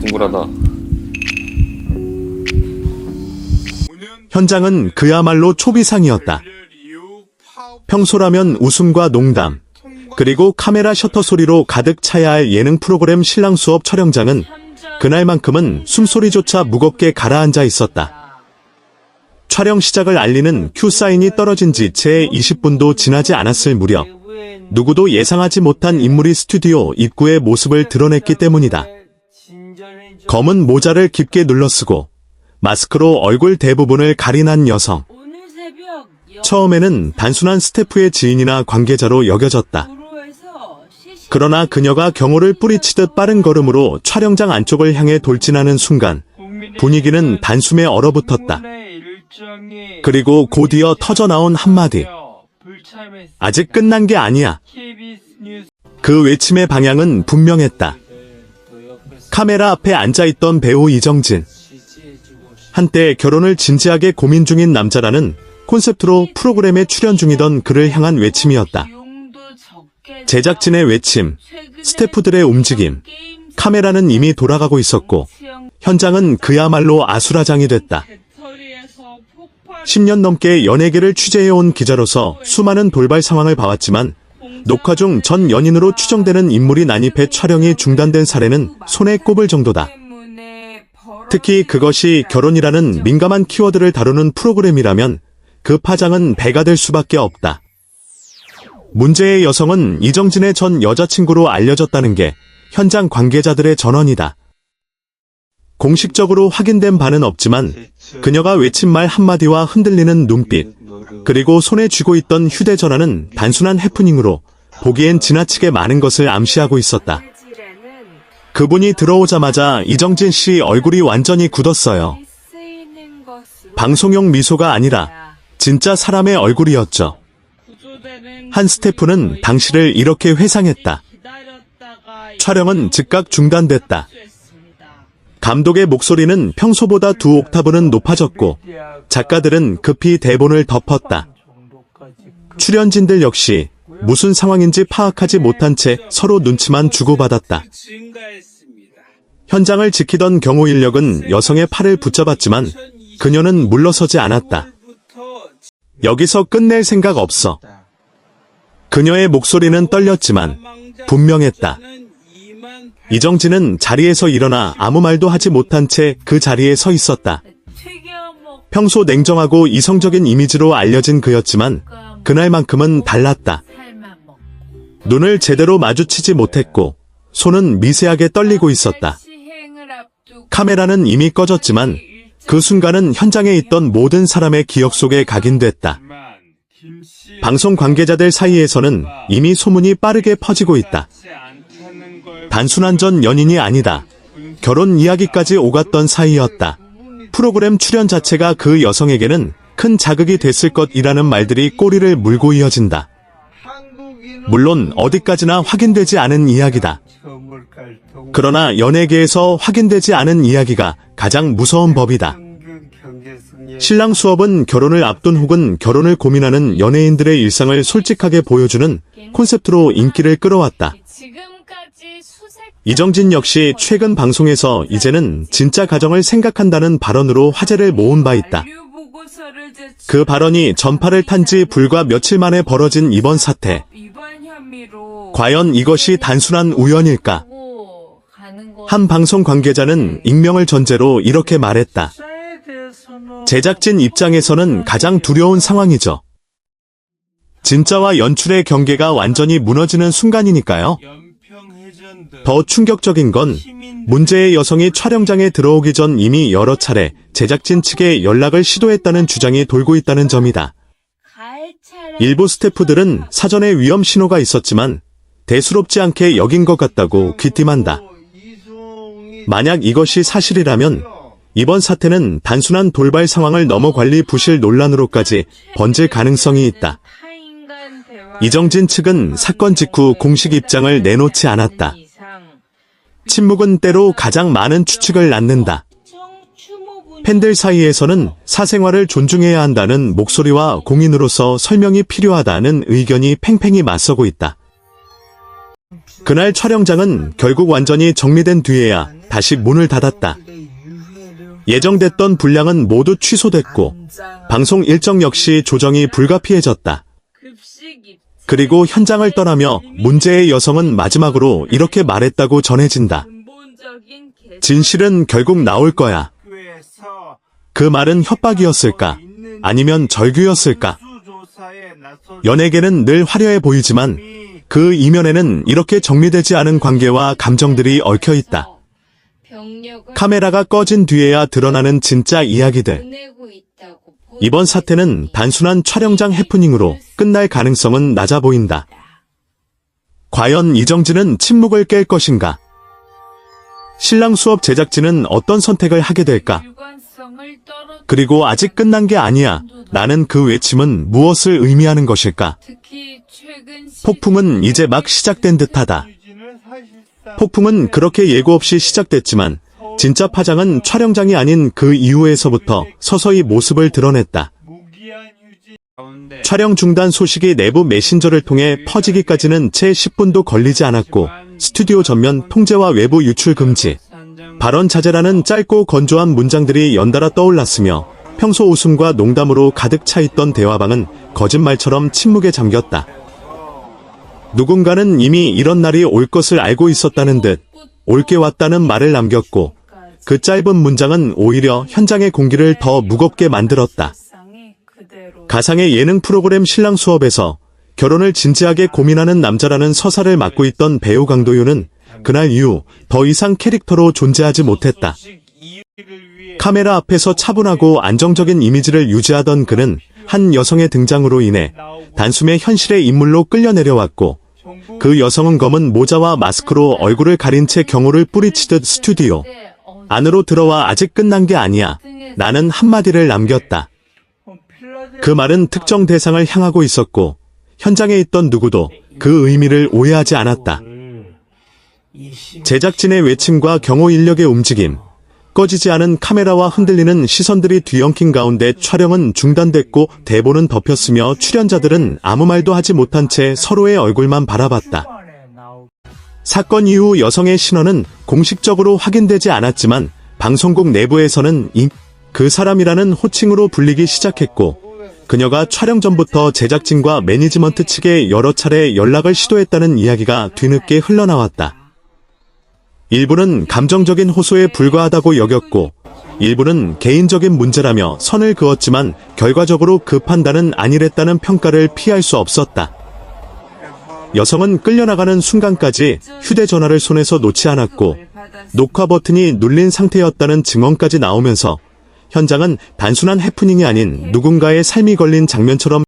동그라다. 현장은 그야말로 초비상이었다. 평소라면 웃음과 농담, 그리고 카메라 셔터 소리로 가득 차야 할 예능 프로그램 신랑 수업 촬영장은 그날만큼은 숨소리조차 무겁게 가라앉아 있었다. 촬영 시작을 알리는 큐 사인이 떨어진 지 채 20분도 지나지 않았을 무렵 누구도 예상하지 못한 인물이 스튜디오 입구의 모습을 드러냈기 때문이다. 검은 모자를 깊게 눌러쓰고 마스크로 얼굴 대부분을 가린 한 여성. 처음에는 단순한 스태프의 지인이나 관계자로 여겨졌다. 그러나 그녀가 경호를 뿌리치듯 빠른 걸음으로 촬영장 안쪽을 향해 돌진하는 순간 분위기는 단숨에 얼어붙었다. 그리고 곧이어 터져나온 한마디. 아직 끝난 게 아니야. 그 외침의 방향은 분명했다. 카메라 앞에 앉아있던 배우 이정진. 한때 결혼을 진지하게 고민 중인 남자라는 콘셉트로 프로그램에 출연 중이던 그를 향한 외침이었다. 제작진의 외침, 스태프들의 움직임, 카메라는 이미 돌아가고 있었고 현장은 그야말로 아수라장이 됐다. 10년 넘게 연예계를 취재해온 기자로서 수많은 돌발 상황을 봐왔지만 녹화 중 전 연인으로 추정되는 인물이 난입해 촬영이 중단된 사례는 손에 꼽을 정도다. 특히 그것이 결혼이라는 민감한 키워드를 다루는 프로그램이라면 그 파장은 배가 될 수밖에 없다. 문제의 여성은 이정진의 전 여자친구로 알려졌다는 게 현장 관계자들의 전언이다. 공식적으로 확인된 바는 없지만 그녀가 외친 말 한마디와 흔들리는 눈빛, 그리고 손에 쥐고 있던 휴대전화는 단순한 해프닝으로 보기엔 지나치게 많은 것을 암시하고 있었다. 그분이 들어오자마자 이정진 씨 얼굴이 완전히 굳었어요. 방송용 미소가 아니라 진짜 사람의 얼굴이었죠. 한 스태프는 당시를 이렇게 회상했다. 촬영은 즉각 중단됐다. 감독의 목소리는 평소보다 2옥타브는 높아졌고 작가들은 급히 대본을 덮었다. 출연진들 역시 무슨 상황인지 파악하지 못한 채 서로 눈치만 주고받았다. 현장을 지키던 경호 인력은 여성의 팔을 붙잡았지만 그녀는 물러서지 않았다. 여기서 끝낼 생각 없어. 그녀의 목소리는 떨렸지만 분명했다. 이정진은 자리에서 일어나 아무 말도 하지 못한 채 그 자리에 서 있었다. 평소 냉정하고 이성적인 이미지로 알려진 그였지만 그날만큼은 달랐다. 눈을 제대로 마주치지 못했고 손은 미세하게 떨리고 있었다. 카메라는 이미 꺼졌지만 그 순간은 현장에 있던 모든 사람의 기억 속에 각인됐다. 방송 관계자들 사이에서는 이미 소문이 빠르게 퍼지고 있다. 단순한 전 연인이 아니다. 결혼 이야기까지 오갔던 사이였다. 프로그램 출연 자체가 그 여성에게는 큰 자극이 됐을 것이라는 말들이 꼬리를 물고 이어진다. 물론 어디까지나 확인되지 않은 이야기다. 그러나 연예계에서 확인되지 않은 이야기가 가장 무서운 법이다. 신랑 수업은 결혼을 앞둔 혹은 결혼을 고민하는 연예인들의 일상을 솔직하게 보여주는 콘셉트로 인기를 끌어왔다. 이정진 역시 최근 방송에서 이제는 진짜 가정을 생각한다는 발언으로 화제를 모은 바 있다. 그 발언이 전파를 탄 지 불과 며칠 만에 벌어진 이번 사태. 과연 이것이 단순한 우연일까? 한 방송 관계자는 익명을 전제로 이렇게 말했다. 제작진 입장에서는 가장 두려운 상황이죠. 진짜와 연출의 경계가 완전히 무너지는 순간이니까요. 더 충격적인 건 문제의 여성이 촬영장에 들어오기 전 이미 여러 차례 제작진 측에 연락을 시도했다는 주장이 돌고 있다는 점이다. 일부 스태프들은 사전에 위험 신호가 있었지만 대수롭지 않게 여긴 것 같다고 귀띔한다. 만약 이것이 사실이라면 이번 사태는 단순한 돌발 상황을 넘어 관리 부실 논란으로까지 번질 가능성이 있다. 이정진 측은 사건 직후 공식 입장을 내놓지 않았다. 침묵은 때로 가장 많은 추측을 낳는다. 팬들 사이에서는 사생활을 존중해야 한다는 목소리와 공인으로서 설명이 필요하다는 의견이 팽팽히 맞서고 있다. 그날 촬영장은 결국 완전히 정리된 뒤에야 다시 문을 닫았다. 예정됐던 분량은 모두 취소됐고 방송 일정 역시 조정이 불가피해졌다. 그리고 현장을 떠나며 문제의 여성은 마지막으로 이렇게 말했다고 전해진다. 진실은 결국 나올 거야. 그 말은 협박이었을까? 아니면 절규였을까? 연예계는 늘 화려해 보이지만 그 이면에는 이렇게 정리되지 않은 관계와 감정들이 얽혀있다. 카메라가 꺼진 뒤에야 드러나는 진짜 이야기들. 이번 사태는 단순한 촬영장 해프닝으로 끝날 가능성은 낮아 보인다. 과연 이정진은 침묵을 깰 것인가? 신랑 수업 제작진은 어떤 선택을 하게 될까? 그리고 아직 끝난 게 아니야. 나는 그 외침은 무엇을 의미하는 것일까? 폭풍은 이제 막 시작된 듯하다. 폭풍은 그렇게 예고 없이 시작됐지만 진짜 파장은 촬영장이 아닌 그 이후에서부터 서서히 모습을 드러냈다. 촬영 중단 소식이 내부 메신저를 통해 퍼지기까지는 채 10분도 걸리지 않았고 스튜디오 전면 통제와 외부 유출 금지, 발언 자제라는 짧고 건조한 문장들이 연달아 떠올랐으며 평소 웃음과 농담으로 가득 차 있던 대화방은 거짓말처럼 침묵에 잠겼다. 누군가는 이미 이런 날이 올 것을 알고 있었다는 듯 올게 왔다는 말을 남겼고 그 짧은 문장은 오히려 현장의 공기를 더 무겁게 만들었다. 가상의 예능 프로그램 신랑 수업에서 결혼을 진지하게 고민하는 남자라는 서사를 맡고 있던 배우 강도윤은 그날 이후 더 이상 캐릭터로 존재하지 못했다. 카메라 앞에서 차분하고 안정적인 이미지를 유지하던 그는 한 여성의 등장으로 인해 단숨에 현실의 인물로 끌려 내려왔고 그 여성은 검은 모자와 마스크로 얼굴을 가린 채 경호를 뿌리치듯 스튜디오 안으로 들어와 아직 끝난 게 아니야. 나는 한마디를 남겼다. 그 말은 특정 대상을 향하고 있었고 현장에 있던 누구도 그 의미를 오해하지 않았다. 제작진의 외침과 경호 인력의 움직임, 꺼지지 않은 카메라와 흔들리는 시선들이 뒤엉킨 가운데 촬영은 중단됐고 대본은 덮였으며 출연자들은 아무 말도 하지 못한 채 서로의 얼굴만 바라봤다. 사건 이후 여성의 신원은 공식적으로 확인되지 않았지만 방송국 내부에서는 그 사람이라는 호칭으로 불리기 시작했고 그녀가 촬영 전부터 제작진과 매니지먼트 측에 여러 차례 연락을 시도했다는 이야기가 뒤늦게 흘러나왔다. 일부는 감정적인 호소에 불과하다고 여겼고 일부는 개인적인 문제라며 선을 그었지만 결과적으로 그 판단은 아니랬다는 평가를 피할 수 없었다. 여성은 끌려나가는 순간까지 휴대전화를 손에서 놓지 않았고 녹화 버튼이 눌린 상태였다는 증언까지 나오면서 현장은 단순한 해프닝이 아닌 누군가의 삶이 걸린 장면처럼